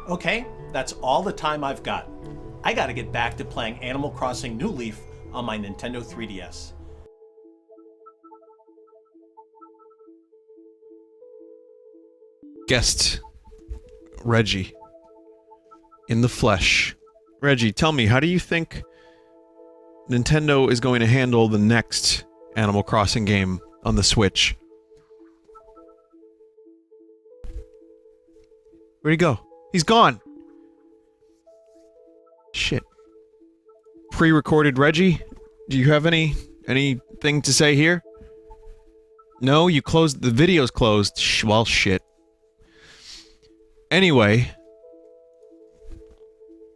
Okay, that's all the time I've got. I gotta get back to playing Animal Crossing New Leaf on my Nintendo 3DS. Guest Reggie in the flesh. Reggie, tell me, how do you think Nintendo is going to handle the next Animal Crossing game on the Switch? Where'd he go? He's gone! Shit. Pre-recorded Reggie? Do you have anything to say here? No, you closed- the video's closed. Well, shit. Anyway,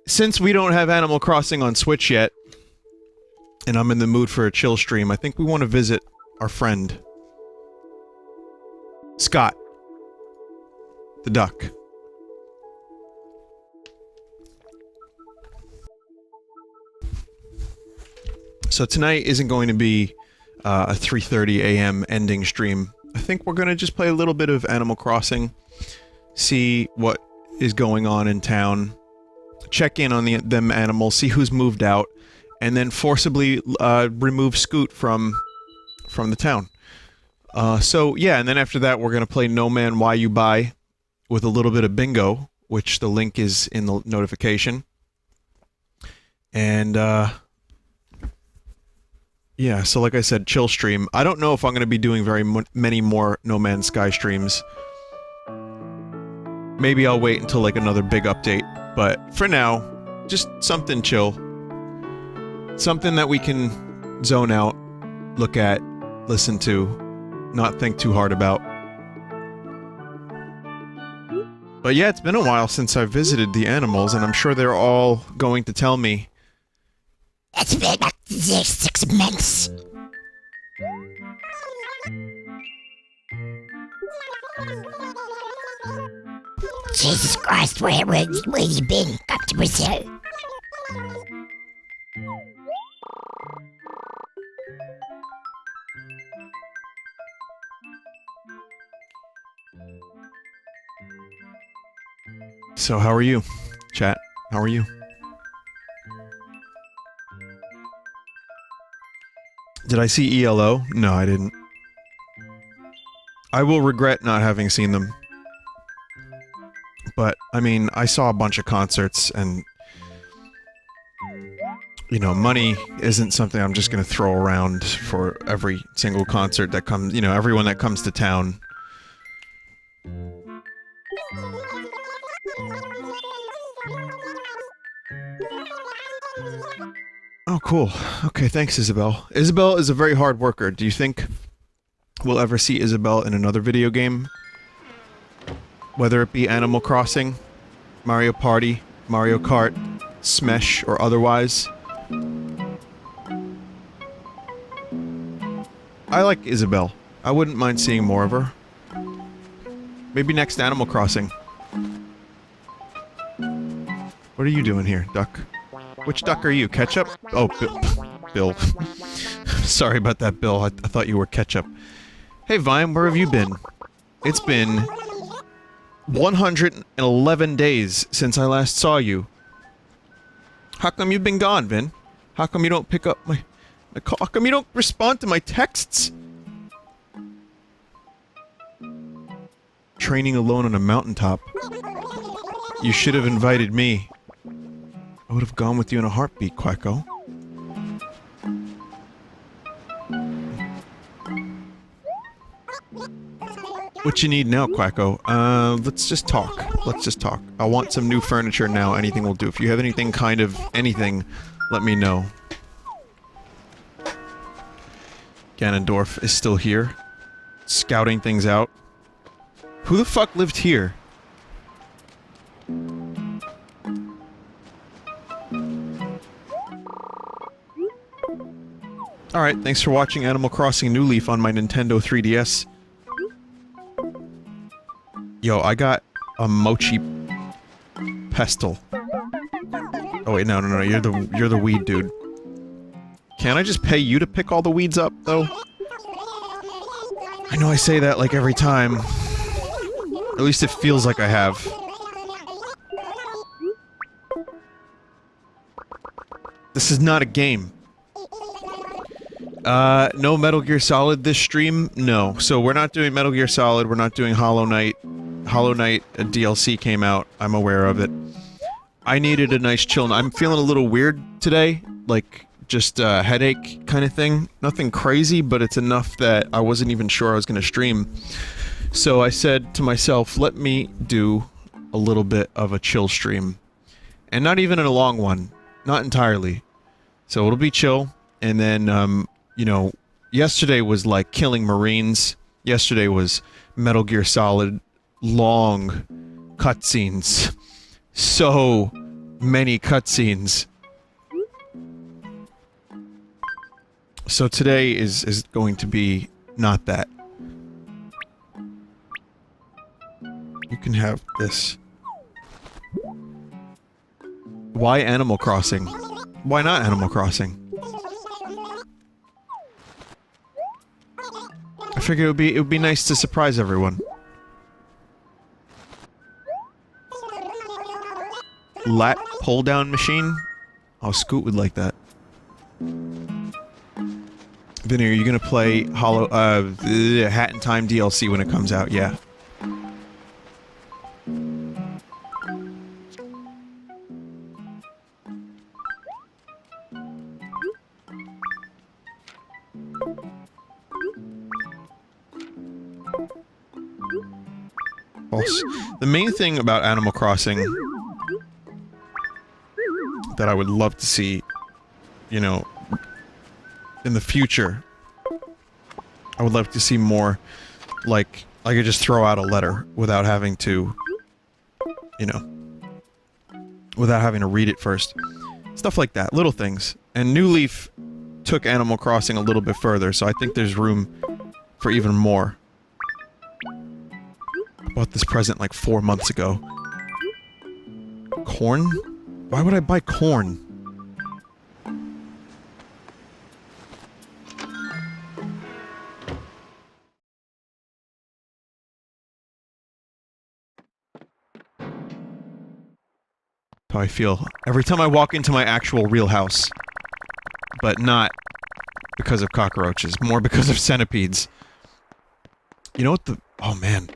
since we don't have Animal Crossing on Switch yet, and I'm in the mood for a chill stream, I think we want to visit our friend Scott the duck. So tonight isn't going to be a 3:30 a.m. ending stream. I think we're gonna just play a little bit of Animal Crossing, see what is going on in town, check in on them animals, see who's moved out, and then forcibly remove Scoot from the town. So yeah, and then after that we're gonna play No Man Why You Buy with a little bit of bingo, which the link is in the notification. And yeah, so like I said, chill stream. I don't know if I'm gonna be doing very many more No Man's Sky streams. Maybe I'll wait until like another big update, but for now, just something chill. Something that we can zone out, look at, listen to, not think too hard about. But yeah, it's been a while since I visited the animals, and I'm sure they're all going to tell me. It's been 6 months. Jesus Christ, where you been? Come to Brazil. So how are you, chat? How are you? Did I see ELO? No, I didn't. I will regret not having seen them. But, I mean, I saw a bunch of concerts, and... you know, money isn't something I'm just gonna throw around for every single concert that comes, you know, everyone that comes to town. Oh, cool. Okay, thanks, Isabel. Isabel is a very hard worker. Do you think we'll ever see Isabel in another video game? Whether it be Animal Crossing, Mario Party, Mario Kart, Smash, or otherwise? I like Isabel. I wouldn't mind seeing more of her. Maybe next Animal Crossing. What are you doing here, duck? Which duck are you? Ketchup? Oh, Bill. Sorry about that, Bill. I thought you were Ketchup. Hey, Vine, where have you been? It's been 111 days since I last saw you. How come you've been gone, Vin? How come you don't pick up my call? How come you don't respond to my texts? Training alone on a mountaintop. You should have invited me. I would have gone with you in a heartbeat, Quacko. What you need now, Quacko? Let's just talk. Let's just talk. I want some new furniture now. Anything will do. If you have anything, kind of anything, let me know. Ganondorf is still here. Scouting things out. Who the fuck lived here? Alright, thanks for watching Animal Crossing New Leaf on my Nintendo 3DS. Yo, I got a mochi pestle. Oh wait, no, you're the weed dude. Can't I just pay you to pick all the weeds up, though? I know I say that like every time. At least it feels like I have. This is not a game. No Metal Gear Solid this stream? No. So we're not doing Metal Gear Solid, we're not doing Hollow Knight. Hollow Knight DLC came out, I'm aware of it. I needed a nice chill. I'm feeling a little weird today, like, just a headache kind of thing. Nothing crazy, but it's enough that I wasn't even sure I was gonna stream. So I said to myself, let me do a little bit of a chill stream. And not even a long one. Not entirely. So it'll be chill, and then, you know, yesterday was like killing Marines. Yesterday was Metal Gear Solid long cutscenes. So many cutscenes. So today is going to be not that. You can have this. Why Animal Crossing? Why not Animal Crossing? I figure it would be nice to surprise everyone. Lat pull-down machine? Oh, Scoot would like that. Vinny, are you gonna play Hat in Time DLC when it comes out? Yeah. The main thing about Animal Crossing that I would love to see, you know, in the future, I would love to see more, like, I could just throw out a letter without having to, you know, without having to read it first. Stuff like that, little things. And New Leaf took Animal Crossing a little bit further, so I think there's room for even more. I bought this present like 4 months ago. Corn? Why would I buy corn? How I feel every time I walk into my actual real house. But not because of cockroaches, more because of centipedes. You know what the... Oh man.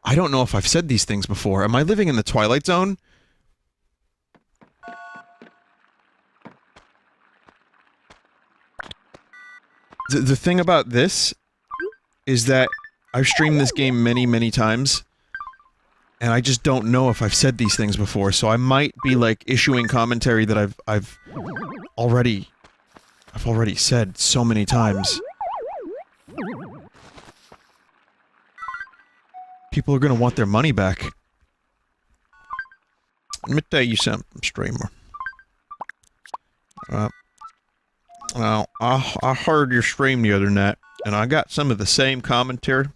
I don't know if I've said these things before. Am I living in the Twilight Zone? The thing about this is that I've streamed this game many, many times, and I just don't know if I've said these things before, so I might be, like, issuing commentary that I've already said so many times. People are gonna want their money back. Let me tell you something, streamer. Well, I heard your stream the other night, and I got some of the same commentary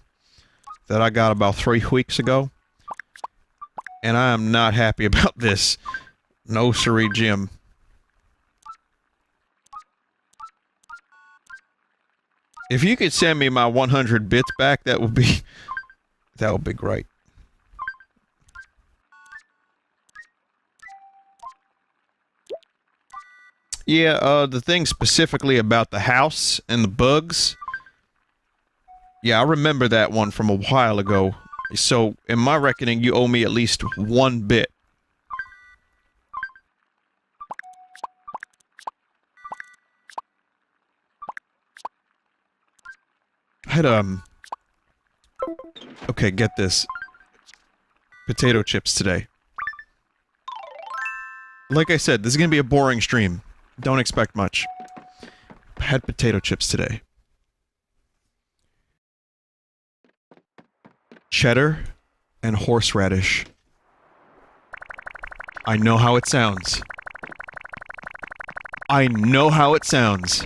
that I got about 3 weeks ago. And I am not happy about this. No siree, Jim. If you could send me my 100 bits back, that would be great. Yeah, the thing specifically about the house and the bugs. Yeah, I remember that one from a while ago. So, in my reckoning, you owe me at least 1 bit. I had, okay, get this. Potato chips today. Like I said, this is gonna be a boring stream. Don't expect much. I had potato chips today. Cheddar and horseradish. I know how it sounds. I know how it sounds.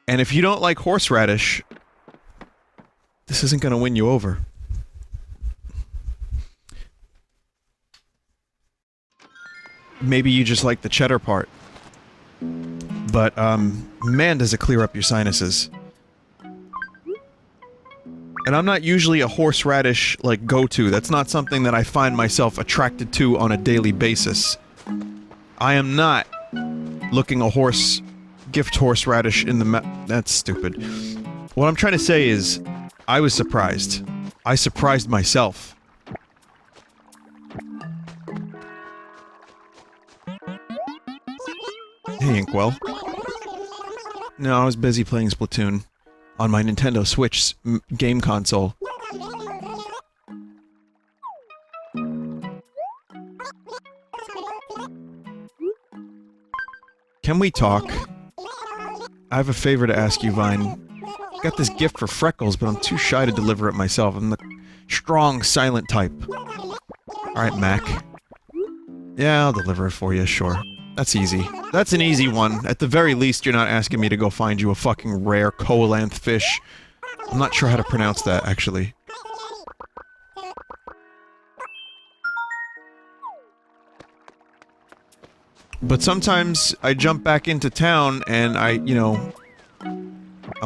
And if you don't like horseradish, this isn't gonna win you over. Maybe you just like the cheddar part. But, man, does it clear up your sinuses. And I'm not usually a horseradish, like, go-to. That's not something that I find myself attracted to on a daily basis. I am not looking a gift horseradish in the that's stupid. What I'm trying to say is, I was surprised. I surprised myself. Hey, Inkwell. No, I was busy playing Splatoon on my Nintendo Switch game console. Can we talk? I have a favor to ask you, Vine. Got this gift for Freckles, but I'm too shy to deliver it myself. I'm the strong, silent type. Alright, Mac. Yeah, I'll deliver it for you, sure. That's easy. That's an easy one. At the very least, you're not asking me to go find you a fucking rare coalanth fish. I'm not sure how to pronounce that, actually. But sometimes I jump back into town and I'm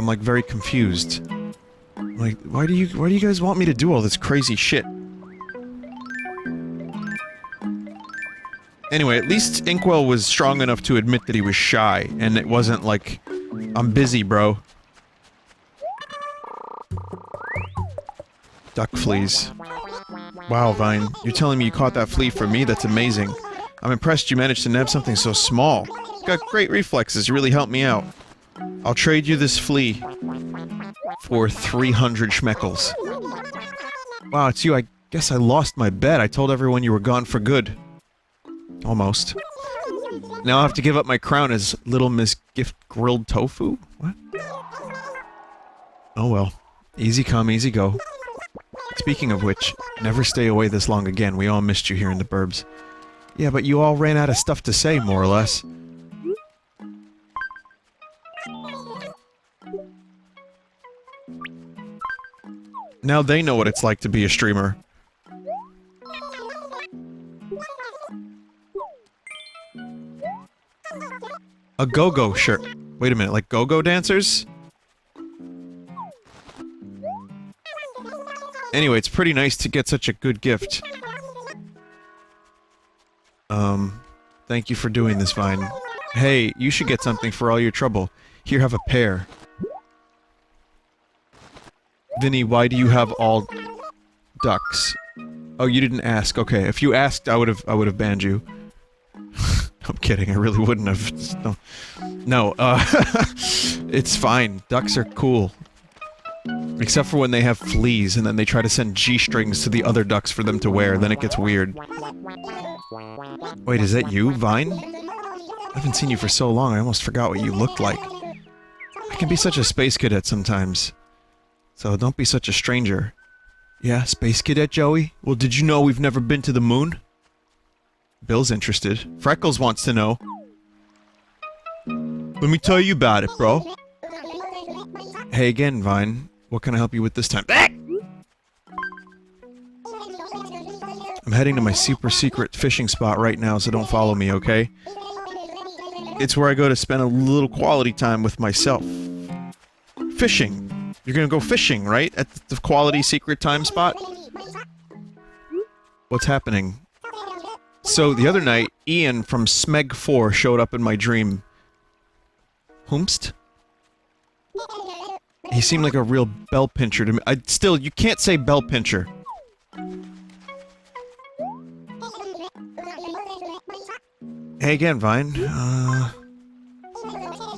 like very confused. I'm like, why do you guys want me to do all this crazy shit? Anyway, at least Inkwell was strong enough to admit that he was shy, and it wasn't like, I'm busy, bro. Duck fleas. Wow, Vine, you're telling me you caught that flea for me? That's amazing. I'm impressed you managed to nab something so small. It's got great reflexes, you really helped me out. I'll trade you this flea for 300 schmeckles. Wow, it's you. I guess I lost my bet. I told everyone you were gone for good. Almost. Now I have to give up my crown as Little Miss Gift Grilled Tofu? What? Oh well. Easy come, easy go. Speaking of which, never stay away this long again. We all missed you here in the burbs. Yeah, but you all ran out of stuff to say, more or less. Now they know what it's like to be a streamer. A go-go shirt. Wait a minute, like go-go dancers? Anyway, it's pretty nice to get such a good gift. Thank you for doing this, Vine. Hey, you should get something for all your trouble. Here, have a pear. Vinny, why do you have all ducks? Oh, you didn't ask. Okay, if you asked, I would have banned you. I'm kidding, I really wouldn't have. No, it's fine. Ducks are cool. Except for when they have fleas, and then they try to send G-strings to the other ducks for them to wear, then it gets weird. Wait, is that you, Vine? I haven't seen you for so long, I almost forgot what you looked like. I can be such a space cadet sometimes. So don't be such a stranger. Yeah, space cadet, Joey? Well, did you know we've never been to the moon? Bill's interested. Freckles wants to know. Let me tell you about it, bro. Hey again, Vine. What can I help you with this time? I'm heading to my super secret fishing spot right now, so don't follow me, okay? It's where I go to spend a little quality time with myself. Fishing. You're gonna go fishing, right? At the quality secret time spot? What's happening? So, the other night, Ian from Smeg4 showed up in my dream. Whomst? He seemed like a real bell pincher to me. Still, you can't say bell pincher. Hey again, Vine.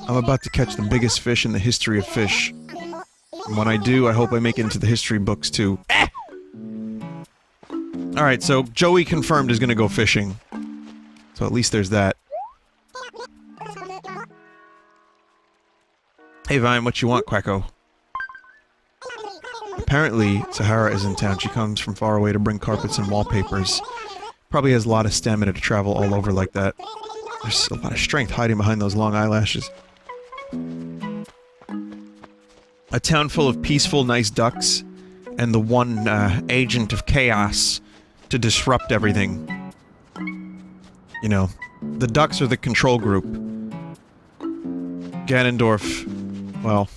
I'm about to catch the biggest fish in the history of fish. And when I do, I hope I make it into the history books, too. Alright, so Joey confirmed is gonna go fishing. So at least there's that. Hey Vine, what you want, Quacko? Apparently, Sahara is in town. She comes from far away to bring carpets and wallpapers. Probably has a lot of stamina to travel all over like that. There's a lot of strength hiding behind those long eyelashes. A town full of peaceful, nice ducks, and the one, agent of chaos to disrupt everything. You know, the ducks are the control group. Ganondorf, well,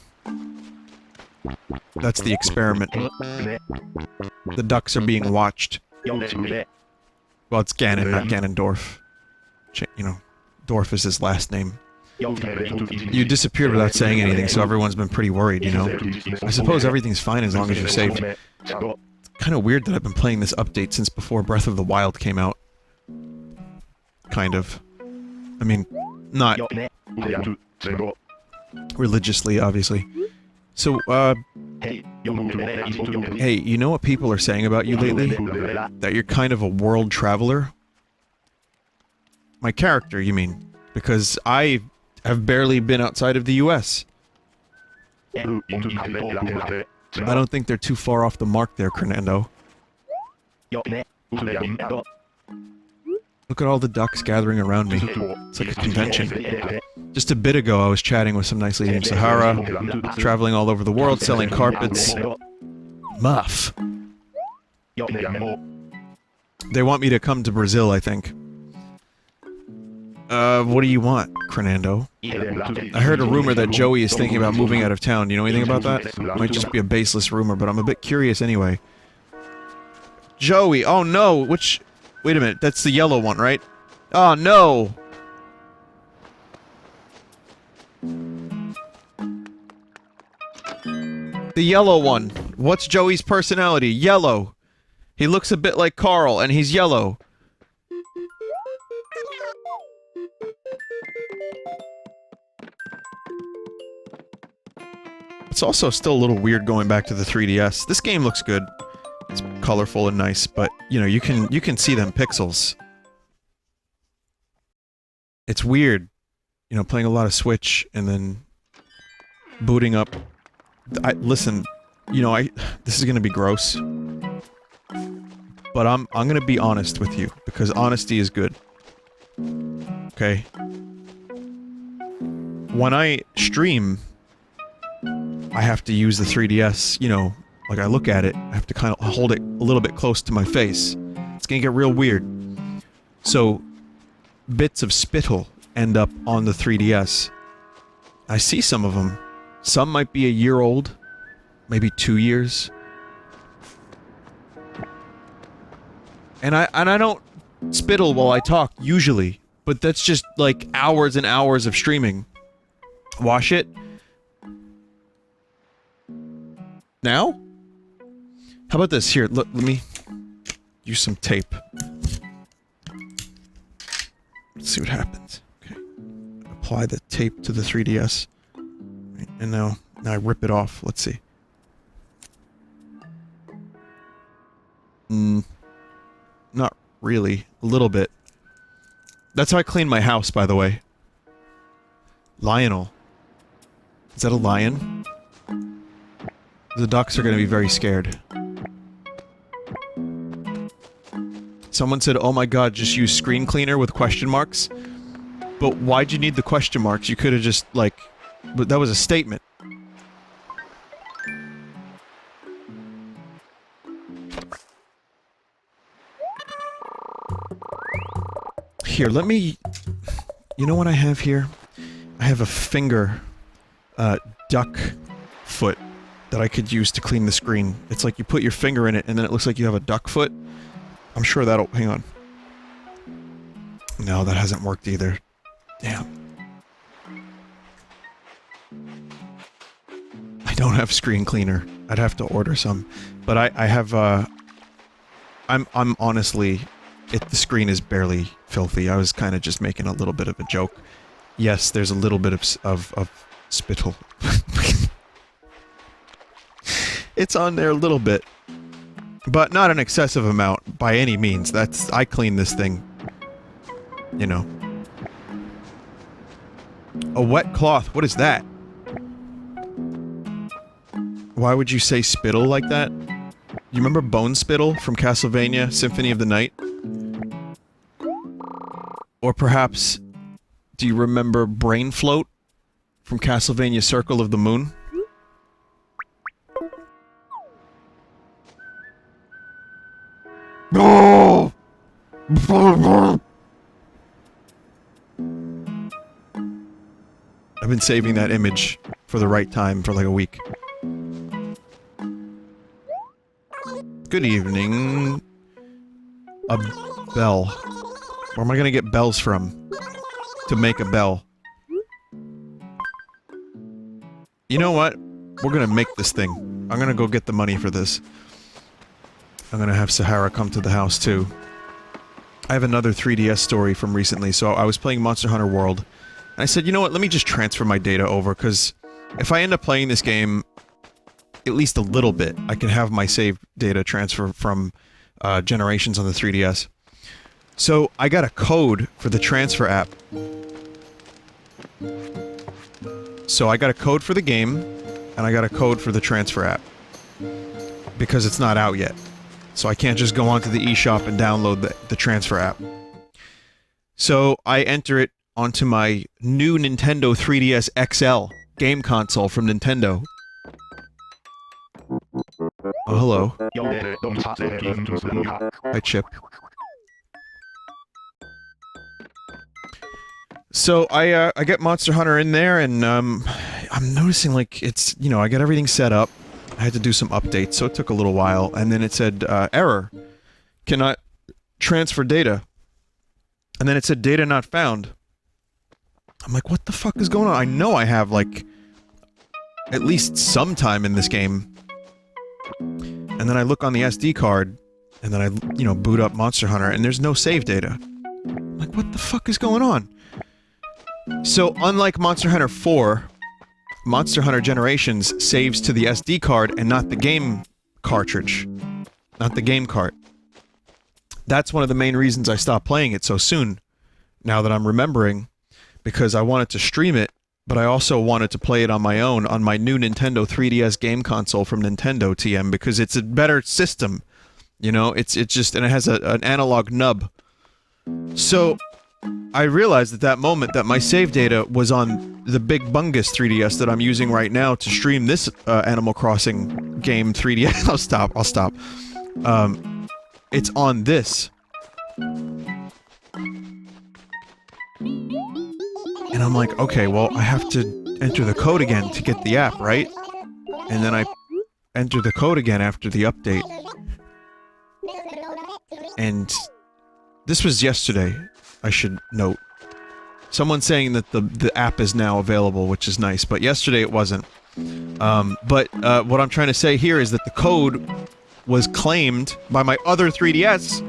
That's the experiment. The ducks are being watched. Well, it's Ganon, not Ganondorf. You know, Dorf is his last name. You disappeared without saying anything, so everyone's been pretty worried, you know? I suppose everything's fine as long as you're safe. It's kind of weird that I've been playing this update since before Breath of the Wild came out. Kind of. I mean, not religiously, obviously. So, hey, you know what people are saying about you lately? That you're kind of a world traveler? My character, you mean? Because I have barely been outside of the US. I don't think they're too far off the mark there, Fernando. Look at all the ducks gathering around me. It's like a convention. Just a bit ago, I was chatting with some nice lady named Sahara, traveling all over the world, selling carpets. Muff. They want me to come to Brazil, I think. What do you want, Fernando? I heard a rumor that Joey is thinking about moving out of town. Do you know anything about that? Might just be a baseless rumor, but I'm a bit curious anyway. Joey! Oh no! Which... Wait a minute, that's the yellow one, right? Oh no! The yellow one. What's Joey's personality? Yellow. He looks a bit like Carl, and he's yellow. It's also still a little weird going back to the 3DS. This game looks good. It's colorful and nice, but, you know, you can see them pixels. It's weird, you know, playing a lot of Switch and then booting up. Listen, you know, this is gonna be gross, but I'm gonna be honest with you, because honesty is good. Okay? When I stream, I have to use the 3DS, you know, like I look at it, I have to kind of hold it a little bit close to my face. It's gonna get real weird. So, bits of spittle end up on the 3DS. I see some of them. Some might be a year old, maybe 2 years. And I don't spittle while I talk, usually, but that's just like hours and hours of streaming. Wash it. Now? How about this? Here, let me use some tape. Let's see what happens. Okay. Apply the tape to the 3DS. And now I rip it off. Let's see. Not really. A little bit. That's how I clean my house, by the way. Lionel. Is that a lion? The ducks are gonna be very scared. Someone said, oh my god, just use screen cleaner with question marks. But why'd you need the question marks? You could've just, like... But that was a statement. Here, let me... You know what I have here? I have a finger... duck foot that I could use to clean the screen. It's like you put your finger in it and then it looks like you have a duck foot. I'm sure that'll... Hang on. No, that hasn't worked either. Damn. I don't have screen cleaner. I'd have to order some. But I have, I'm honestly... the screen is barely filthy. I was kind of just making a little bit of a joke. Yes, there's a little bit of spittle. It's on there a little bit. But not an excessive amount, by any means. I clean this thing. You know. A wet cloth, what is that? Why would you say spittle like that? You remember Bone Spittle from Castlevania Symphony of the Night? Or perhaps, do you remember Brain Float from Castlevania Circle of the Moon? No! I've been saving that image for the right time for like a week. Good evening. A bell. Where am I gonna get bells from? To make a bell. You know what? We're gonna make this thing. I'm gonna go get the money for this. I'm gonna have Sahara come to the house too. I have another 3DS story from recently, so I was playing Monster Hunter World. And I said, you know what, let me just transfer my data over, because if I end up playing this game at least a little bit, I can have my save data transfer from Generations on the 3DS. So I got a code for the transfer app. So I got a code for the game, and I got a code for the transfer app. Because it's not out yet. So I can't just go onto the eShop and download the transfer app. So I enter it onto my new Nintendo 3DS XL game console from Nintendo. Oh, hello. Hi, Chip. So I get Monster Hunter in there, and I'm noticing, like, it's, you know, I got everything set up. I had to do some updates, so it took a little while, and then it said, error. Cannot transfer data. And then it said, data not found. I'm like, what the fuck is going on? I know I have, like, at least some time in this game. And then I look on the SD card, and then I, you know, boot up Monster Hunter, and there's no save data. I'm like, what the fuck is going on? So, unlike Monster Hunter 4, Monster Hunter Generations saves to the SD card and not the game cartridge. Not the game cart. That's one of the main reasons I stopped playing it so soon. Now that I'm remembering. Because I wanted to stream it, but I also wanted to play it on my own on my new Nintendo 3DS game console from Nintendo TM, because it's a better system. You know, it's just, and it has an analog nub. So, I realized at that moment that my save data was on the big bungus 3DS that I'm using right now to stream this Animal Crossing game 3DS. I'll stop. It's on this. And I'm like, okay, well, I have to enter the code again to get the app, right? And then I enter the code again after the update. And this was yesterday, I should note. Someone saying that the app is now available, which is nice, but yesterday it wasn't. But what I'm trying to say here is that the code was claimed by my other 3DS,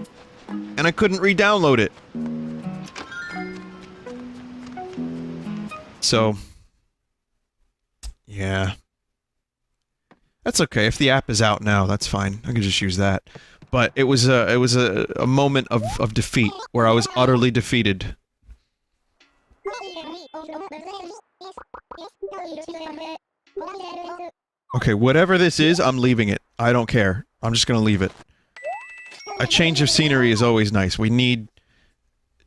and I couldn't re-download it. So, yeah. That's okay. If the app is out now, that's fine. I can just use that. But it was a moment of defeat, where I was utterly defeated. Okay, whatever this is, I'm leaving it. I don't care. I'm just gonna leave it. A change of scenery is always nice. We need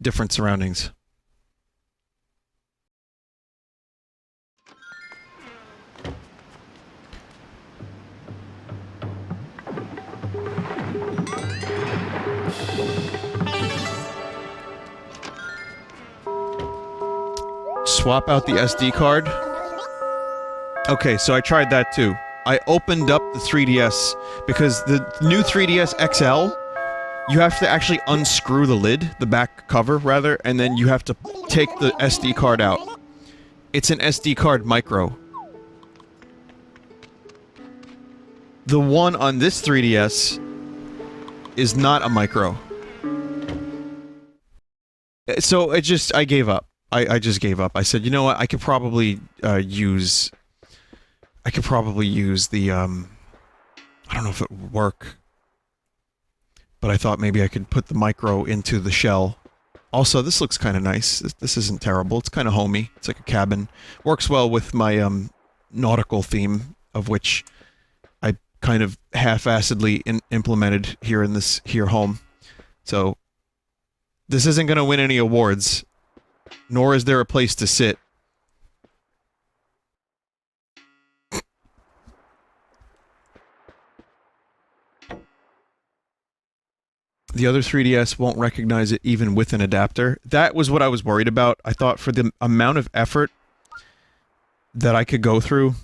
different surroundings. Swap out the SD card. Okay, so I tried that too. I opened up the 3DS, because the new 3DS XL, you have to actually unscrew the lid, the back cover, rather, and then you have to take the SD card out. It's an SD card micro. The one on this 3DS is not a micro. So, I gave up. I just gave up. I said, you know what, I could probably use the, I don't know if it would work. But I thought maybe I could put the micro into the shell. Also, this looks kind of nice. This isn't terrible. It's kind of homey. It's like a cabin. Works well with my, nautical theme, of which I kind of half-assedly implemented here in this home. So, this isn't gonna win any awards. Nor is there a place to sit. The other 3DS won't recognize it even with an adapter. That was what I was worried about. I thought for the amount of effort that I could go through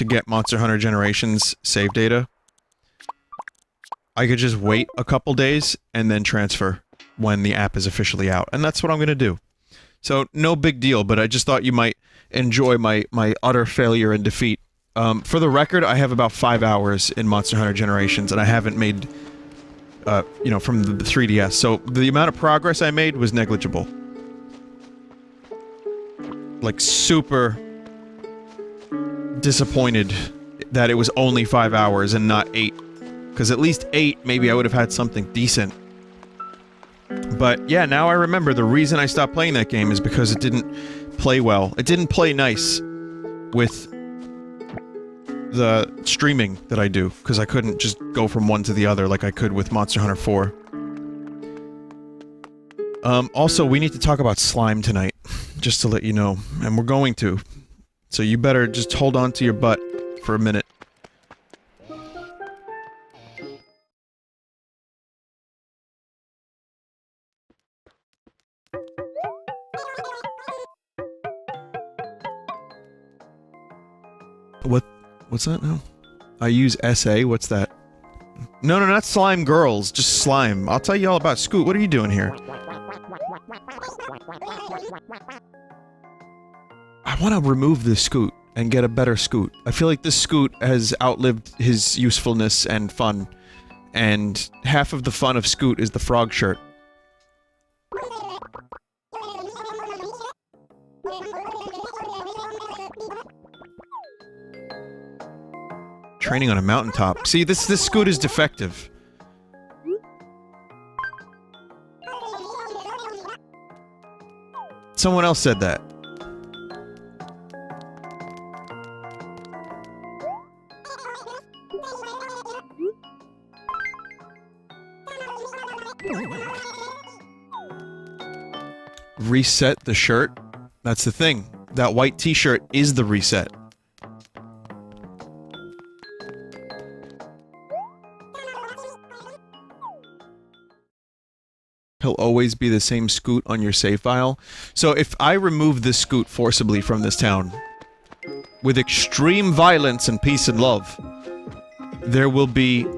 to get Monster Hunter Generations save data, I could just wait a couple days and then transfer when the app is officially out. And that's what I'm gonna do. So, no big deal, but I just thought you might enjoy my utter failure and defeat. For the record, I have about 5 hours in Monster Hunter Generations, and I haven't made, you know, from the 3DS, so the amount of progress I made was negligible. Like, super disappointed that it was only 5 hours and not 8. Because at least 8, maybe I would have had something decent. But yeah, now I remember the reason I stopped playing that game is because it didn't play well. It didn't play nice with the streaming that I do, because I couldn't just go from one to the other like I could with Monster Hunter 4. Also, we need to talk about slime tonight, just to let you know, and we're going to. So you better just hold on to your butt for a minute. What's that now? I use SA, what's that? No, no, not slime girls, just slime. I'll tell you all about Scoot, what are you doing here? I want to remove this Scoot and get a better Scoot. I feel like this Scoot has outlived his usefulness and fun. And half of the fun of Scoot is the frog shirt. Training on a mountaintop. See, this Scoot is defective. Someone else said that. Reset the shirt? That's the thing. That white t-shirt is the reset. He'll always be the same Scoot on your save file. So if I remove this Scoot forcibly from this town, with extreme violence and peace and love, there will be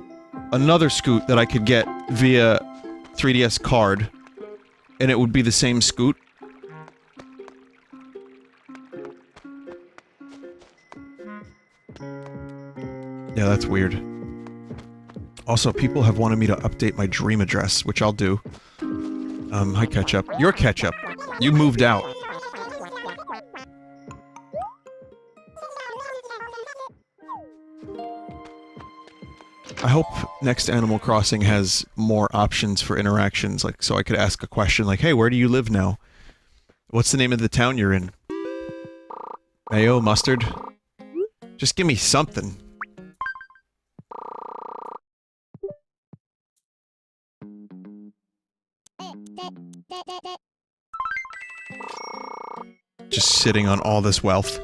another Scoot that I could get via 3DS card, and it would be the same Scoot. Yeah, that's weird. Also, people have wanted me to update my dream address, which I'll do. Hi, Ketchup. You're Ketchup. You moved out. I hope next Animal Crossing has more options for interactions, like, so I could ask a question like, hey, where do you live now? What's the name of the town you're in? Mayo? Mustard? Just give me something. Just sitting on all this wealth.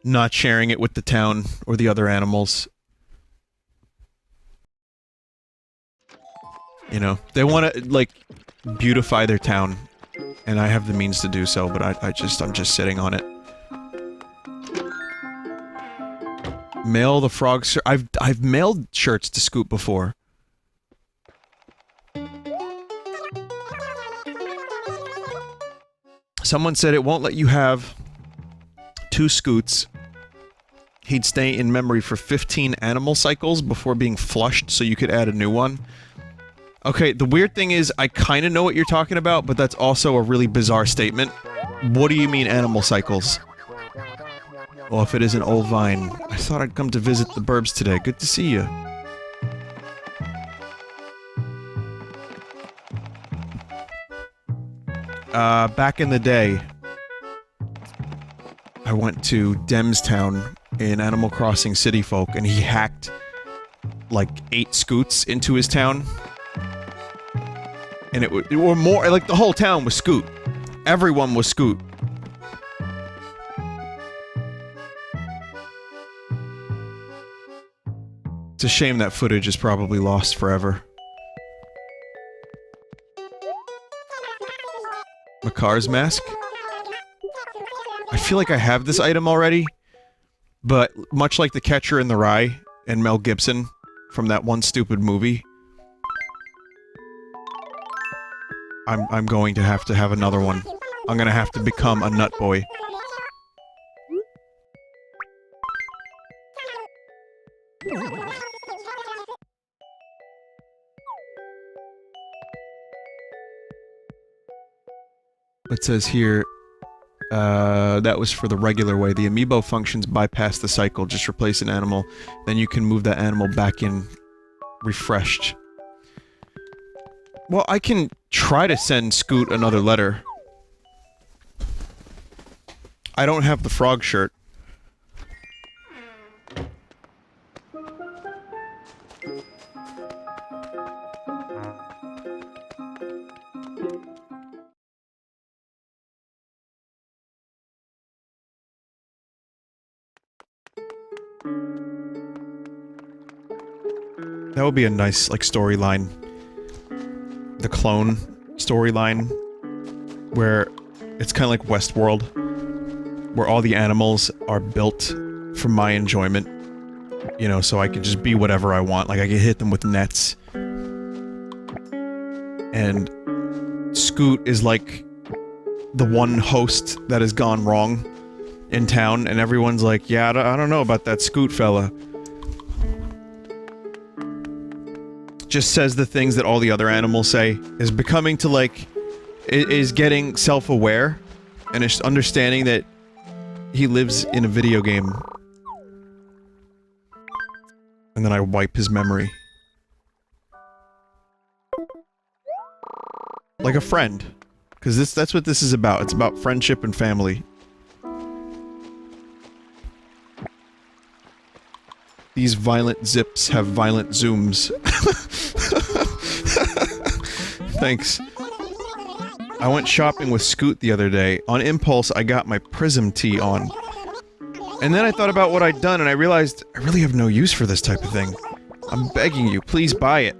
Not sharing it with the town or the other animals. You know, they want to, like, beautify their town. And I have the means to do so, but I'm just sitting on it. Mail the frog shirt. I've mailed shirts to Scoot before. Someone said it won't let you have 2 Scoots. He'd stay in memory for 15 animal cycles before being flushed, so you could add a new one. Okay, the weird thing is, I kinda know what you're talking about, but that's also a really bizarre statement. What do you mean, animal cycles? Well, if it is an old vine. I thought I'd come to visit the burbs today. Good to see you. Back in the day, I went to Demstown in Animal Crossing City Folk, and he hacked, like, 8 Scoots into his town. And or more, like, the whole town was Scoot. Everyone was Scoot. It's a shame that footage is probably lost forever. Makar's mask? I feel like I have this item already, But much like The Catcher in the Rye and Mel Gibson from that one stupid movie, I'm going to have another one. I'm gonna have to become a nut boy. It says here, that was for the regular way. The amiibo functions bypass the cycle. Just replace an animal, then you can move that animal back in refreshed. Well, I can try to send Scoot another letter. I don't have the frog shirt. That would be a nice, like, storyline. The clone storyline, where it's kind of like Westworld, where all the animals are built for my enjoyment. You know, so I could just be whatever I want. Like, I could hit them with nets. And Scoot is like the one host that has gone wrong in town, and everyone's like, yeah, I don't know about that Scoot fella. Just says the things that all the other animals say, is becoming to, like, is getting self-aware, and is understanding that he lives in a video game. And then I wipe his memory. Like a friend. Because that's what this is about. It's about friendship and family. These violent zips have violent zooms. Thanks. I went shopping with Scoot the other day. On impulse, I got my Prism tee on. And then I thought about what I'd done, and I realized I really have no use for this type of thing. I'm begging you, please buy it.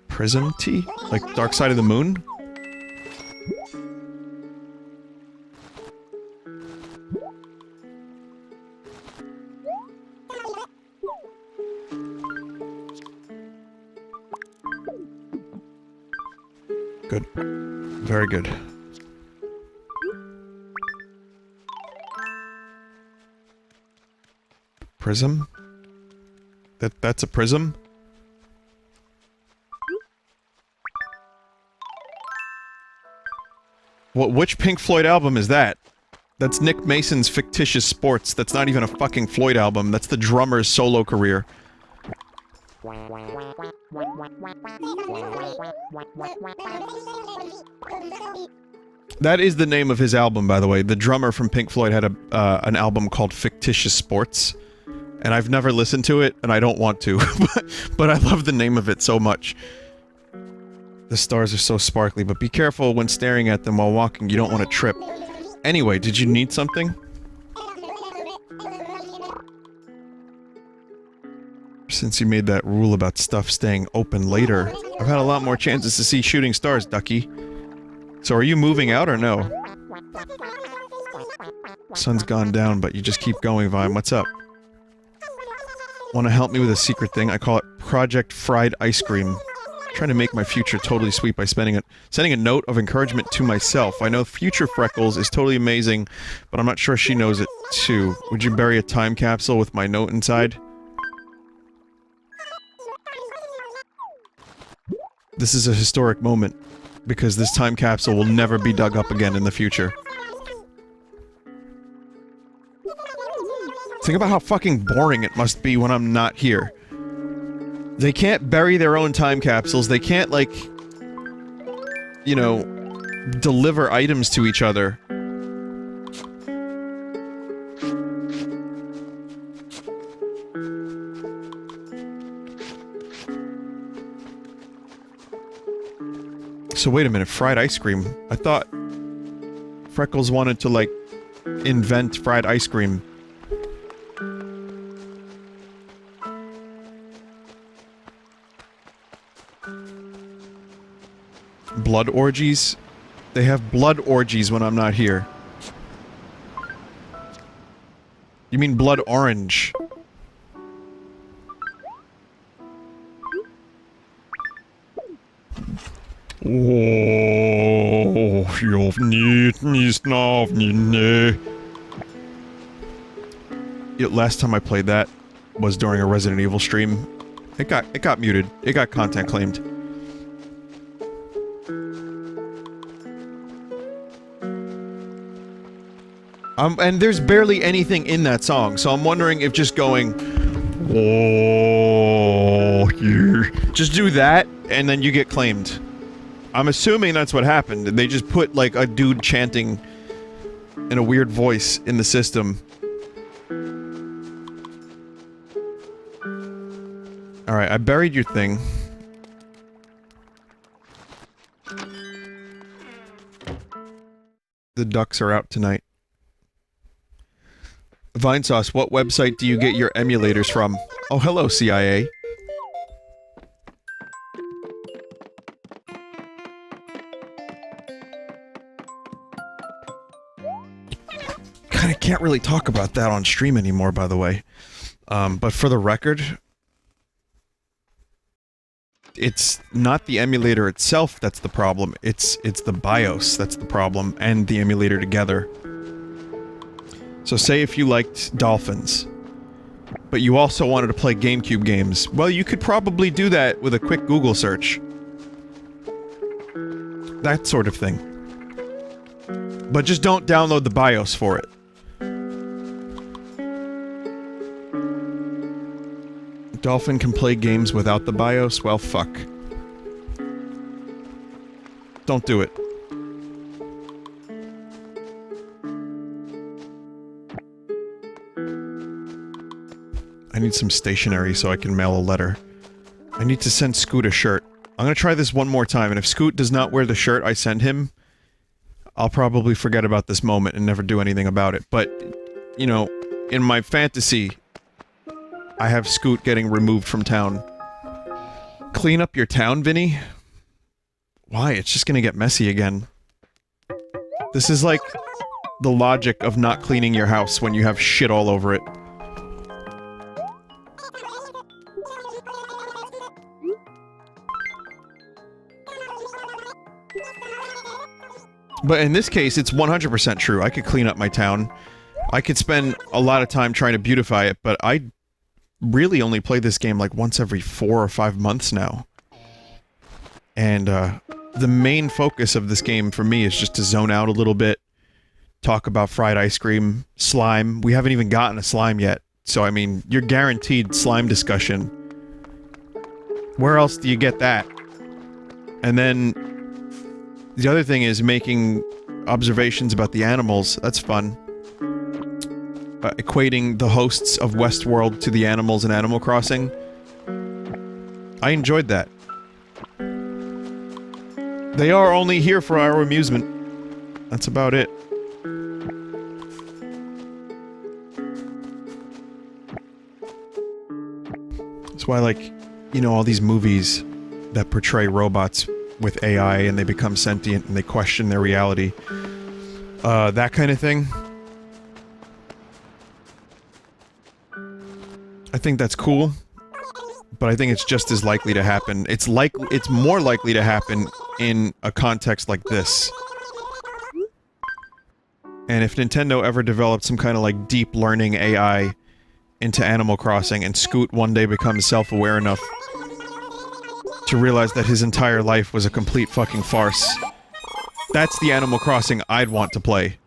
Prism tee? Like Dark Side of the Moon? Good. Very good. Prism? That's a prism? Which Pink Floyd album is that? That's Nick Mason's Fictitious Sports. That's not even a fucking Floyd album. That's the drummer's solo career. That is the name of his album, by the way. The drummer from Pink Floyd had an album called Fictitious Sports. And I've never listened to it, and I don't want to. but I love the name of it so much. The stars are so sparkly, but be careful when staring at them while walking. You don't want to trip. Anyway, did you need something? Since you made that rule about stuff staying open later, I've had a lot more chances to see shooting stars, Ducky. So are you moving out or no? Sun's gone down, but you just keep going, Vine. What's up? Want to help me with a secret thing? I call it Project Fried Ice Cream. I'm trying to make my future totally sweet by sending a note of encouragement to myself. I know future Freckles is totally amazing, but I'm not sure she knows it too. Would you bury a time capsule with my note inside? This is a historic moment, because this time capsule will never be dug up again in the future. Think about how fucking boring it must be when I'm not here. They can't bury their own time capsules, they can't, like, you know, deliver items to each other. So wait a minute, fried ice cream? I thought Freckles wanted to, like, invent fried ice cream. Blood orgies? They have blood orgies when I'm not here. You mean blood orange. Oh, jag vet ni. Last time I played that was during a Resident Evil stream. It got muted. It got content claimed. And there's barely anything in that song, so I'm wondering if just going, oh, yeah, just do that, and then you get claimed. I'm assuming that's what happened. They just put, like, a dude chanting in a weird voice in the system. Alright, I buried your thing. The ducks are out tonight. Vinesauce, what website do you get your emulators from? Oh, hello, CIA. Kinda can't really talk about that on stream anymore, by the way. But for the record, it's not the emulator itself that's the problem, it's the BIOS that's the problem, and the emulator together. So say if you liked Dolphins, but you also wanted to play GameCube games, well, you could probably do that with a quick Google search. That sort of thing. But just don't download the BIOS for it. Dolphin can play games without the BIOS? Well, fuck. Don't do it. I need some stationery so I can mail a letter. I need to send Scoot a shirt. I'm gonna try this one more time, and if Scoot does not wear the shirt I send him, I'll probably forget about this moment and never do anything about it. But, you know, in my fantasy, I have Scoot getting removed from town. Clean up your town, Vinny? Why? It's just gonna get messy again. This is like the logic of not cleaning your house when you have shit all over it. But in this case, it's 100% true. I could clean up my town. I could spend a lot of time trying to beautify it, but I really only play this game like once every 4 or 5 months now. And, the main focus of this game for me is just to zone out a little bit, talk about fried ice cream, slime. We haven't even gotten a slime yet, so I mean, you're guaranteed slime discussion. Where else do you get that? And then the other thing is making observations about the animals. That's fun. Equating the hosts of Westworld to the animals in Animal Crossing. I enjoyed that. They are only here for our amusement. That's about it. That's why, like, you know, all these movies that portray robots with AI and they become sentient and they question their reality. That kind of thing. I think that's cool, but I think it's just as likely to happen. It's more likely to happen in a context like this. And if Nintendo ever developed some kind of like deep learning AI into Animal Crossing and Scoot one day becomes self-aware enough to realize that his entire life was a complete fucking farce, that's the Animal Crossing I'd want to play.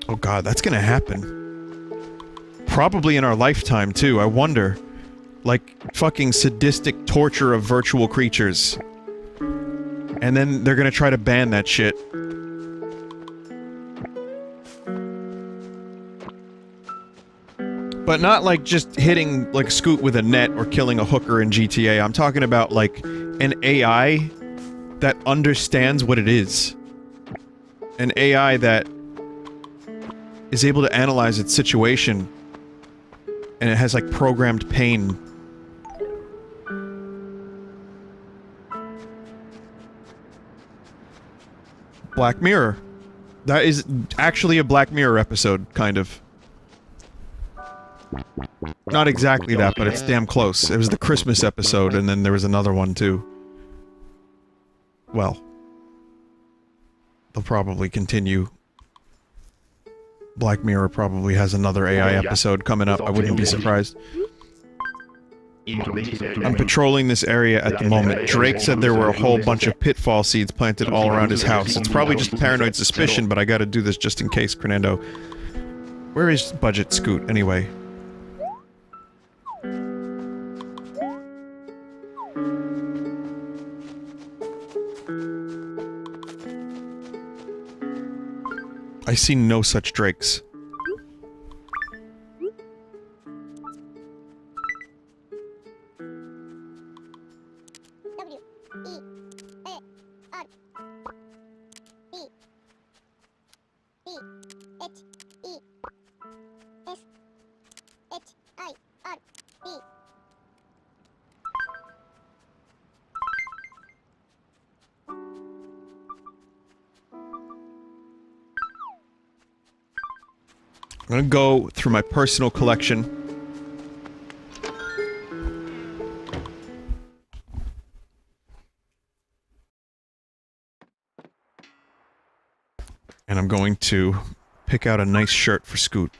Oh god, that's gonna happen. Probably in our lifetime, too, I wonder. Like, fucking sadistic torture of virtual creatures. And then they're gonna try to ban that shit. But not like just hitting, like, Scoot with a net or killing a hooker in GTA. I'm talking about, like, an AI that understands what it is. An AI that is able to analyze its situation. And it has, like, programmed pain. Black Mirror. That is actually a Black Mirror episode, kind of. Not exactly that, but it's damn close. It was the Christmas episode, and then there was another one, too. Well. They'll probably continue. Black Mirror probably has another AI episode coming up. I wouldn't be surprised. I'm patrolling this area at the moment. Drake said there were a whole bunch of pitfall seeds planted all around his house. It's probably just paranoid suspicion, but I gotta do this just in case, Crenendo. Where is Budget Scoot, anyway? I see no such drakes. I'm gonna go through my personal collection. And I'm going to pick out a nice shirt for Scoot.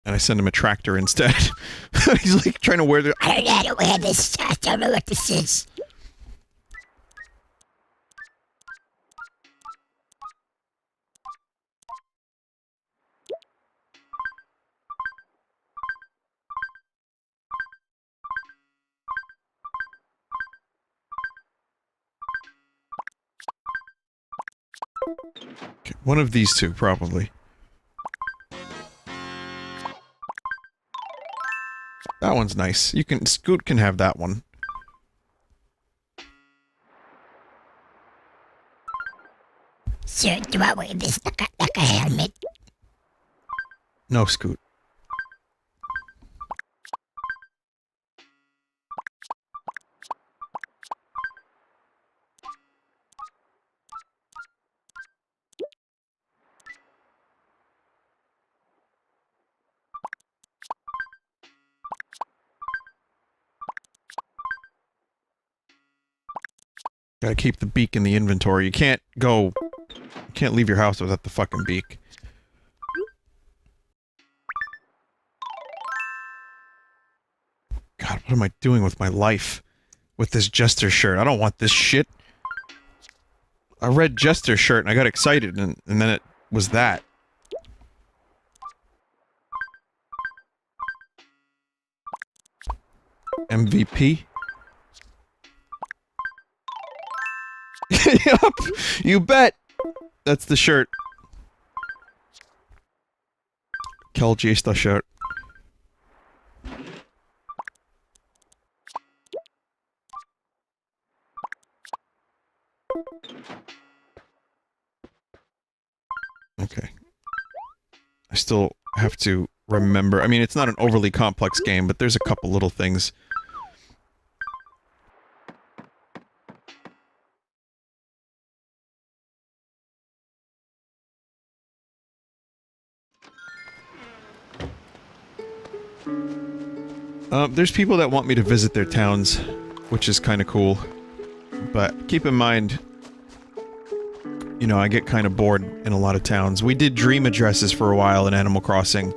And I send him a tractor instead. He's like trying to wear the— I don't know how to wear this. I don't know what this is. Okay, one of these two, probably. That one's nice. You can— Scoot can have that one. Sir, do I wear this like a helmet? No, Scoot. Gotta keep the beak in the inventory. You can't go— you can't leave your house without the fucking beak. God, what am I doing with my life? With this Jester shirt? I don't want this shit. I read Jester shirt and I got excited and then it was that. MVP? Yup! You bet! That's the shirt. Kelgista shirt. Okay. I still have to remember— I mean, it's not an overly complex game, but there's a couple little things. There's people that want me to visit their towns, which is kind of cool. But keep in mind, you know, I get kind of bored in a lot of towns. We did dream addresses for a while in Animal Crossing,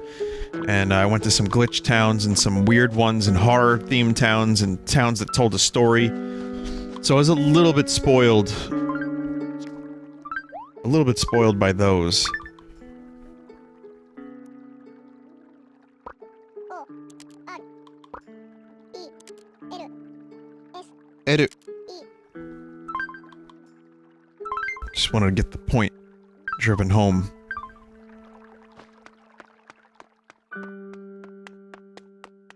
and I went to some glitch towns and some weird ones and horror-themed towns and towns that told a story. So I was a little bit spoiled. A little bit spoiled by those. Edit. Just wanted to get the point driven home.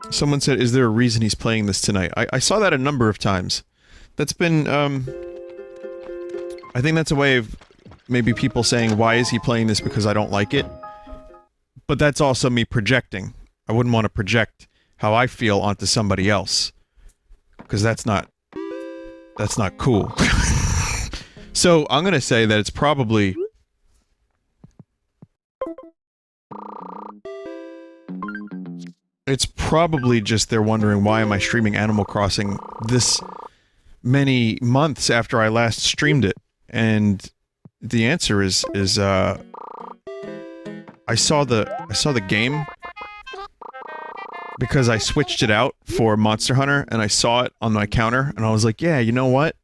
Someone said, is there a reason he's playing this tonight? I saw that a number of times. That's been, I think that's a way of maybe people saying, why is he playing this because I don't like it? But that's also me projecting. I wouldn't want to project how I feel onto somebody else. Because that's not cool. So I'm gonna say that it's probably... It's probably just they're wondering why am I streaming Animal Crossing this many months after I last streamed it, and the answer is I saw the game because I switched it out for Monster Hunter, and I saw it on my counter, and I was like, yeah, you know what?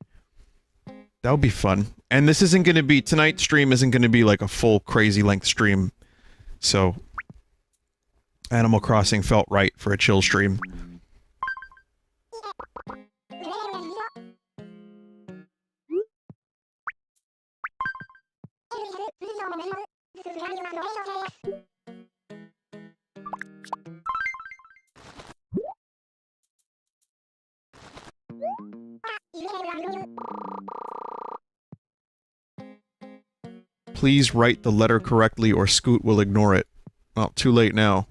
That would be fun. And this isn't gonna be- tonight's stream isn't gonna be like a full crazy length stream, so Animal Crossing felt right for a chill stream. Please write the letter correctly or Scoot will ignore it. Well, too late now.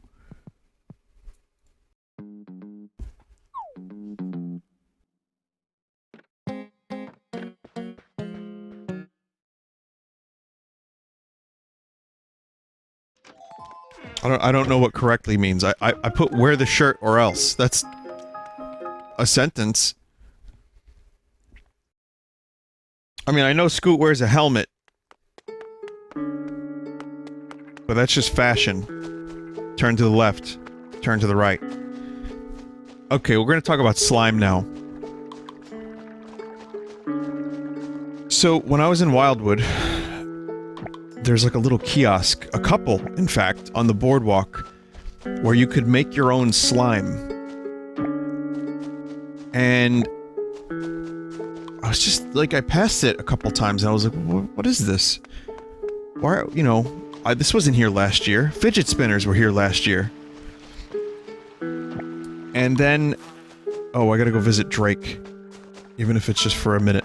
I don't know what correctly means. I put wear the shirt or else. That's a sentence. I mean, I know Scoot wears a helmet. But that's just fashion. Turn to the left. Turn to the right. Okay, we're gonna talk about slime now. So, when I was in Wildwood, there's like a little kiosk, a couple, in fact, on the boardwalk, where you could make your own slime. And I was just, like, I passed it a couple times and I was like, what is this? Why, you know, this wasn't here last year. Fidget spinners were here last year. And then, oh, I gotta go visit Drake. Even if it's just for a minute.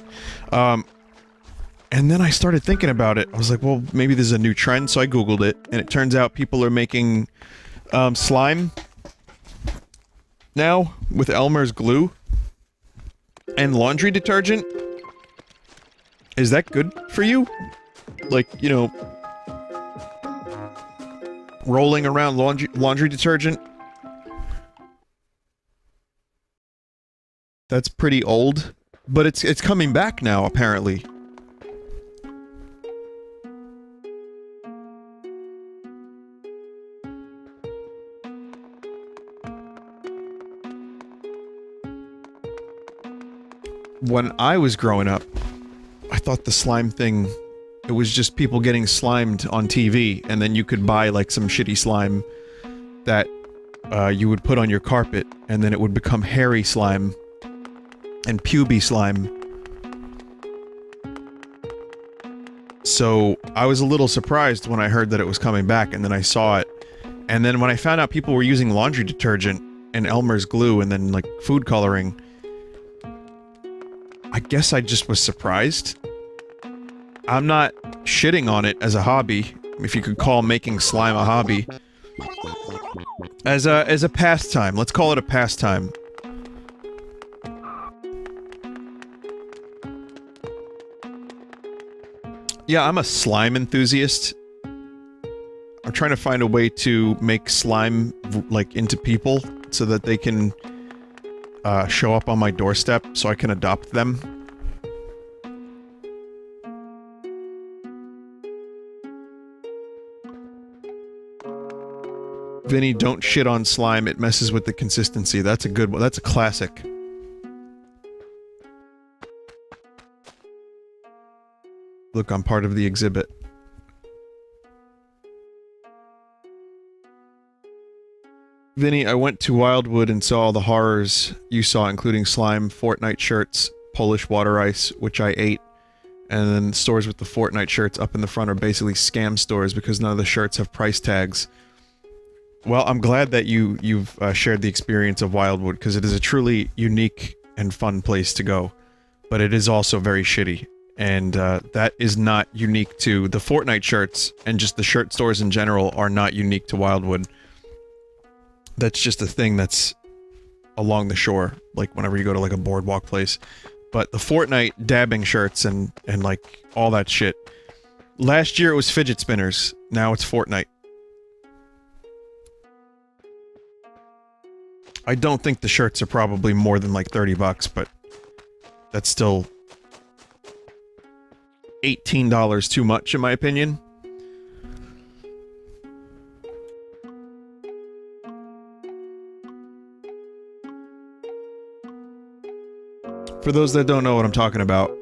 And then I started thinking about it. I was like, well, maybe this is a new trend, so I googled it, and it turns out people are making, slime now with Elmer's glue and laundry detergent. Is that good for you? Like, you know, rolling around laundry detergent? That's pretty old, but it's coming back now, apparently. When I was growing up, I thought the slime thing, it was just people getting slimed on TV, and then you could buy, like, some shitty slime that, you would put on your carpet, and then it would become hairy slime and puby slime. So, I was a little surprised when I heard that it was coming back, and then I saw it. And then when I found out people were using laundry detergent and Elmer's glue and then, like, food coloring, I guess I just was surprised. I'm not shitting on it as a hobby, if you could call making slime a hobby. As a pastime, let's call it a pastime. Yeah, I'm a slime enthusiast. I'm trying to find a way to make slime, like, into people, so that they can show up on my doorstep so I can adopt them. Vinny, don't shit on slime, it messes with the consistency. That's a good one. That's a classic. Look, I'm part of the exhibit. Vinny, I went to Wildwood and saw all the horrors you saw, including slime, Fortnite shirts, Polish water ice, which I ate, and then stores with the Fortnite shirts up in the front are basically scam stores because none of the shirts have price tags. Well, I'm glad that you've shared the experience of Wildwood, because it is a truly unique and fun place to go, but it is also very shitty, and that is not unique to the Fortnite shirts, and just the shirt stores in general are not unique to Wildwood. That's just a thing that's along the shore, like whenever you go to like a boardwalk place. But the Fortnite dabbing shirts and like all that shit. Last year it was fidget spinners. Now it's Fortnite. I don't think the shirts are probably more than like $30, but that's still $18 too much in my opinion. For those that don't know what I'm talking about,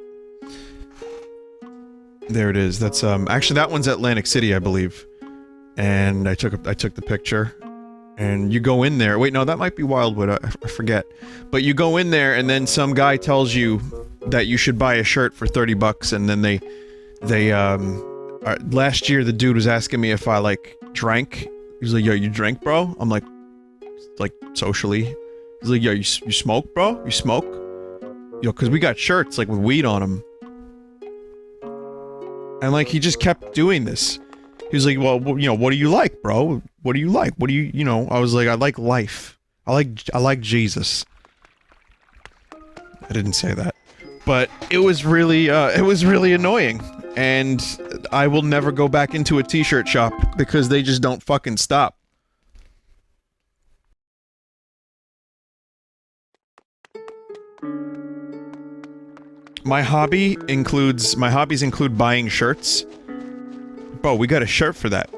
there it is. That's actually that one's Atlantic City, I believe. And I took the picture. And you go in there. Wait, no, that might be Wildwood. I forget. But you go in there, and then some guy tells you that you should buy a shirt for $30, and then last year the dude was asking me if I like drank. He was like, "Yo, you drink, bro?" I'm like socially. He's like, "Yo, you smoke, bro? You smoke?" Yo, cause we got shirts like with weed on them. And like he just kept doing this. He was like, well, you know, what do you like, bro? What do you like? What do you know? I was like, I like life. I like Jesus. I didn't say that. But it was really annoying. And I will never go back into a t-shirt shop because they just don't fucking stop. My hobbies include buying shirts. Bro, we got a shirt for that.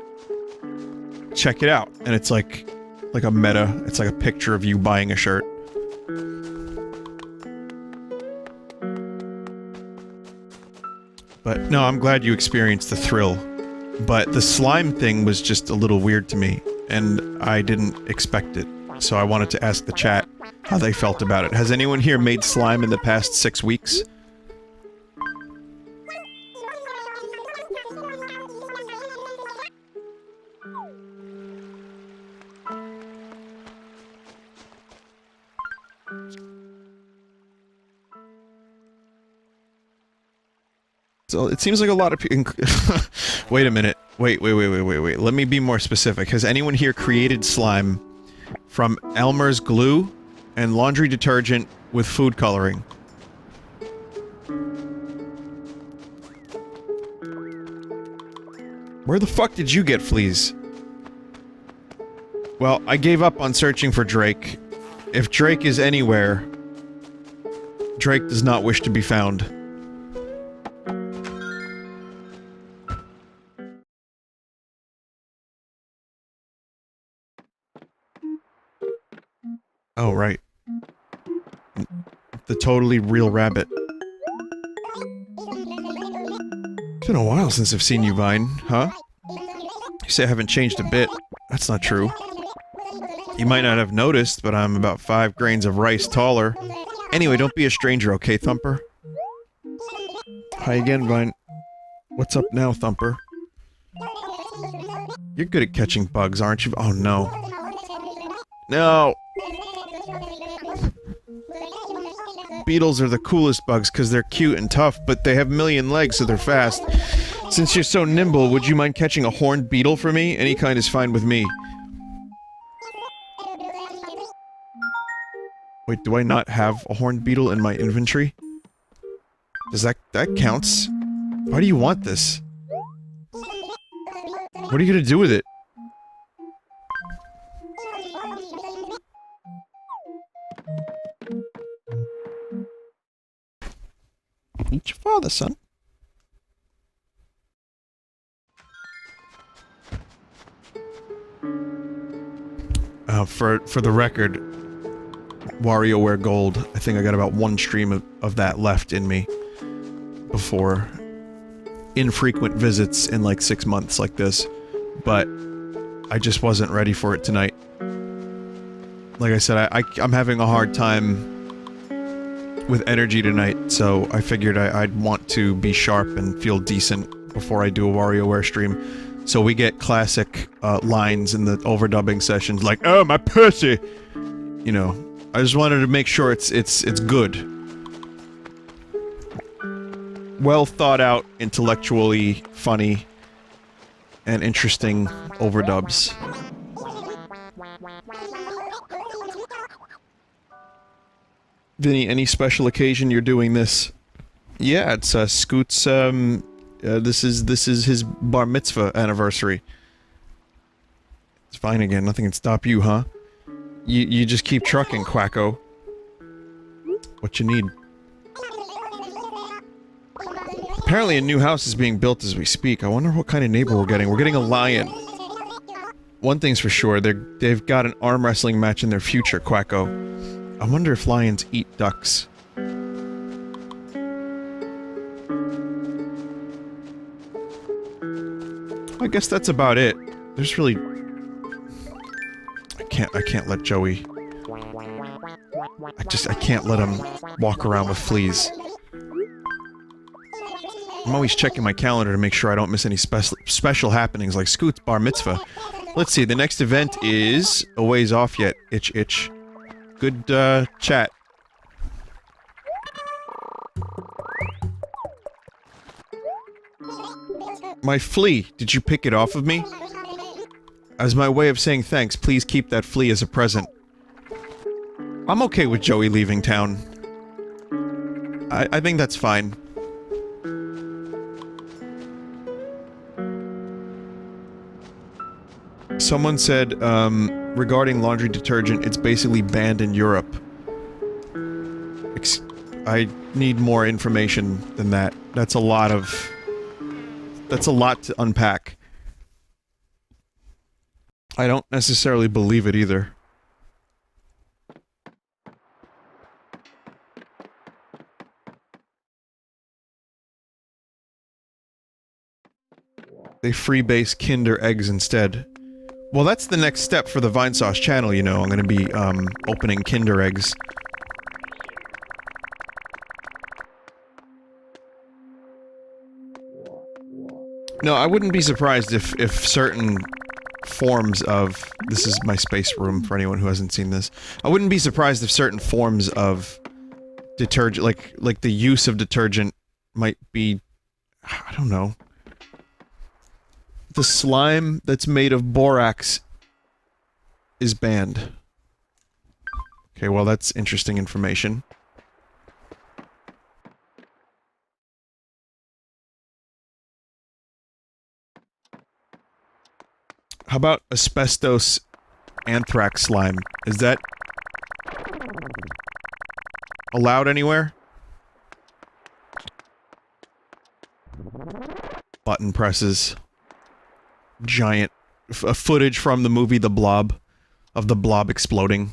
Check it out. And it's like a meta. It's like a picture of you buying a shirt. But no, I'm glad you experienced the thrill. But the slime thing was just a little weird to me, and I didn't expect it. So I wanted to ask the chat how they felt about it. Has anyone here made slime in the past 6 weeks? So it seems like a lot of people. Wait a minute. Wait. Let me be more specific. Has anyone here created slime from Elmer's glue and laundry detergent with food coloring? Where the fuck did you get fleas? Well, I gave up on searching for Drake. If Drake is anywhere, Drake does not wish to be found. Oh, right. The totally real rabbit. It's been a while since I've seen you, Vine, huh? You say I haven't changed a bit. That's not true. You might not have noticed, but I'm about 5 grains of rice taller. Anyway, don't be a stranger, okay, Thumper? Hi again, Vine. What's up now, Thumper? You're good at catching bugs, aren't you? Oh, no. No! Beetles are the coolest bugs because they're cute and tough, but they have 1,000,000 legs so they're fast. Since you're so nimble, would you mind catching a horned beetle for me? Any kind is fine with me. Wait, do I not have a horned beetle in my inventory? Does that counts? Why do you want this? What are you gonna do with it? Meet your father, son. For the record, WarioWare Gold, I think I got about 1 stream of that left in me before infrequent visits in like 6 months like this, but I just wasn't ready for it tonight. Like I said, I'm having a hard time with energy tonight, so I figured I'd want to be sharp and feel decent before I do a WarioWare stream. So we get classic lines in the overdubbing sessions like, "Oh, my pussy!" You know, I just wanted to make sure it's good. Well thought out, intellectually funny, and interesting overdubs. Vinny, any special occasion you're doing this? Yeah, it's Scoot's this is his bar mitzvah anniversary. It's fine again, nothing can stop you, huh? You just keep trucking, Quacko. What you need? Apparently a new house is being built as we speak. I wonder what kind of neighbor we're getting. We're getting a lion. One thing's for sure, they've got an arm wrestling match in their future, Quacko. I wonder if lions eat ducks. I guess that's about it. There's really... I can't let Joey... I can't let him walk around with fleas. I'm always checking my calendar to make sure I don't miss any special happenings like Scoot's bar mitzvah. Let's see, the next event is a ways off yet. Itch. Good, chat. My flea, did you pick it off of me? As my way of saying thanks, please keep that flea as a present. I'm okay with Joey leaving town. I think that's fine. Someone said, regarding laundry detergent, it's basically banned in Europe. I need more information than that. That's a lot to unpack. I don't necessarily believe it either. They freebase Kinder eggs instead. Well, that's the next step for the Vinesauce channel, you know. I'm gonna be, opening Kinder eggs. No, I wouldn't be surprised if certain forms of... This is my space room for anyone who hasn't seen this. I wouldn't be surprised if certain forms of detergent, like the use of detergent might be... I don't know. The slime that's made of borax is banned. Okay, well that's interesting information. How about asbestos anthrax slime? Is that allowed anywhere? Button presses. Giant footage from the movie The Blob, of the blob exploding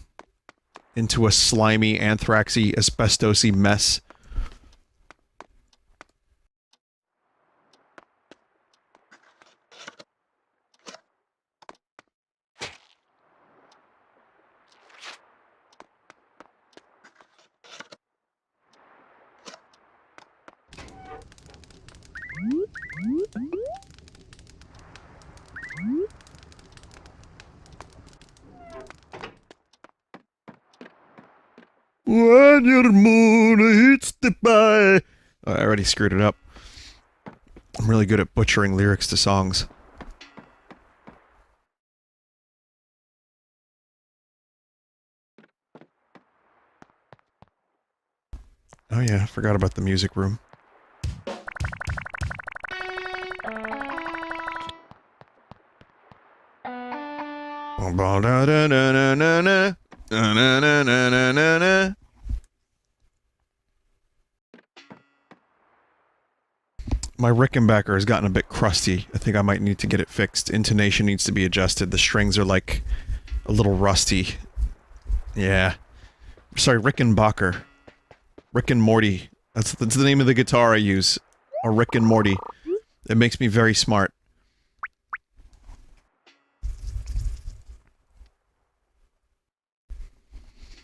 into a slimy, anthraxy, asbestosy mess. When your moon hits the pie. I already screwed it up. I'm really good at butchering lyrics to songs. Oh yeah, forgot about the music room. My Rickenbacker has gotten a bit crusty. I think I might need to get it fixed. Intonation needs to be adjusted. The strings are like a little rusty. Yeah. Sorry, Rickenbacker. Rick and Morty. That's the name of the guitar I use. A Rick and Morty. It makes me very smart.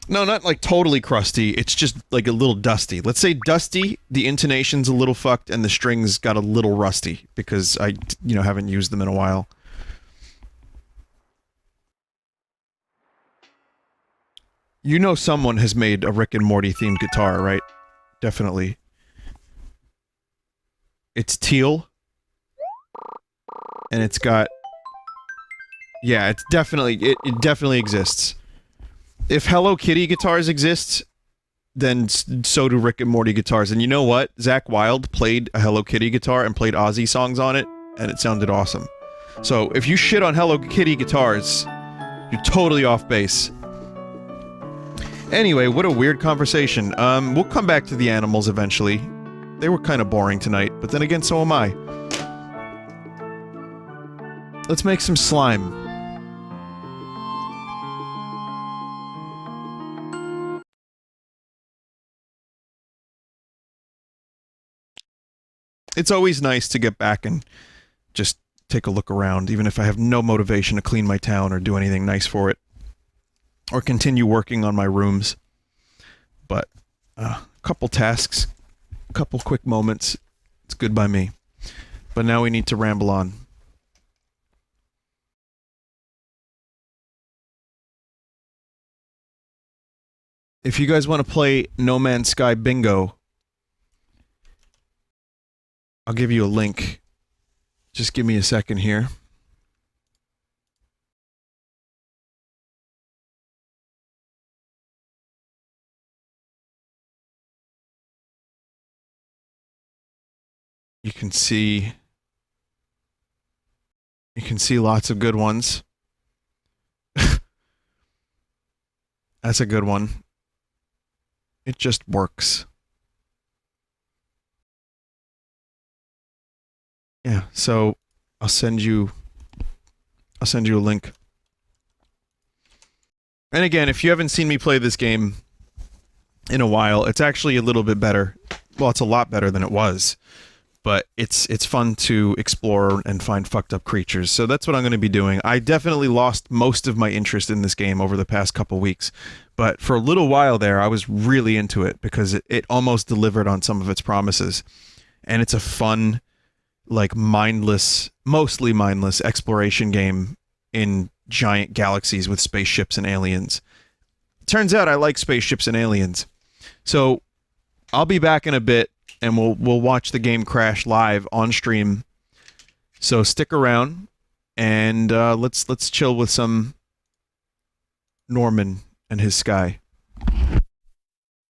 No, not like totally crusty, it's just like a little dusty. Let's say dusty, the intonation's a little fucked, and the strings got a little rusty, because I, you know, haven't used them in a while. You know someone has made a Rick and Morty themed guitar, right? Definitely. It's teal. And it's got... Yeah, it's definitely... It definitely exists. If Hello Kitty guitars exist, then so do Rick and Morty guitars. And you know what? Zach Wilde played a Hello Kitty guitar and played Ozzy songs on it, and it sounded awesome. So if you shit on Hello Kitty guitars, you're totally off base. Anyway, what a weird conversation. We'll come back to the animals eventually. They were kind of boring tonight, but then again, so am I. Let's make some slime. It's always nice to get back and just take a look around, even if I have no motivation to clean my town or do anything nice for it. Or continue working on my rooms. But, a couple tasks, a couple quick moments, it's good by me. But now we need to ramble on. If you guys want to play No Man's Sky Bingo, I'll give you a link. Just give me a second here. You can see lots of good ones. That's a good one. It just works. Yeah, so I'll send you a link. And again, if you haven't seen me play this game in a while, it's actually a little bit better. Well, it's a lot better than it was. But it's fun to explore and find fucked up creatures. So that's what I'm going to be doing. I definitely lost most of my interest in this game over the past couple weeks. But for a little while there, I was really into it because it almost delivered on some of its promises. And it's a fun, like mindless, mostly mindless exploration game in giant galaxies with spaceships and aliens. Turns out I like spaceships and aliens. So I'll be back in a bit. And we'll watch the game crash live on stream. So stick around, and let's chill with some Norman and his sky.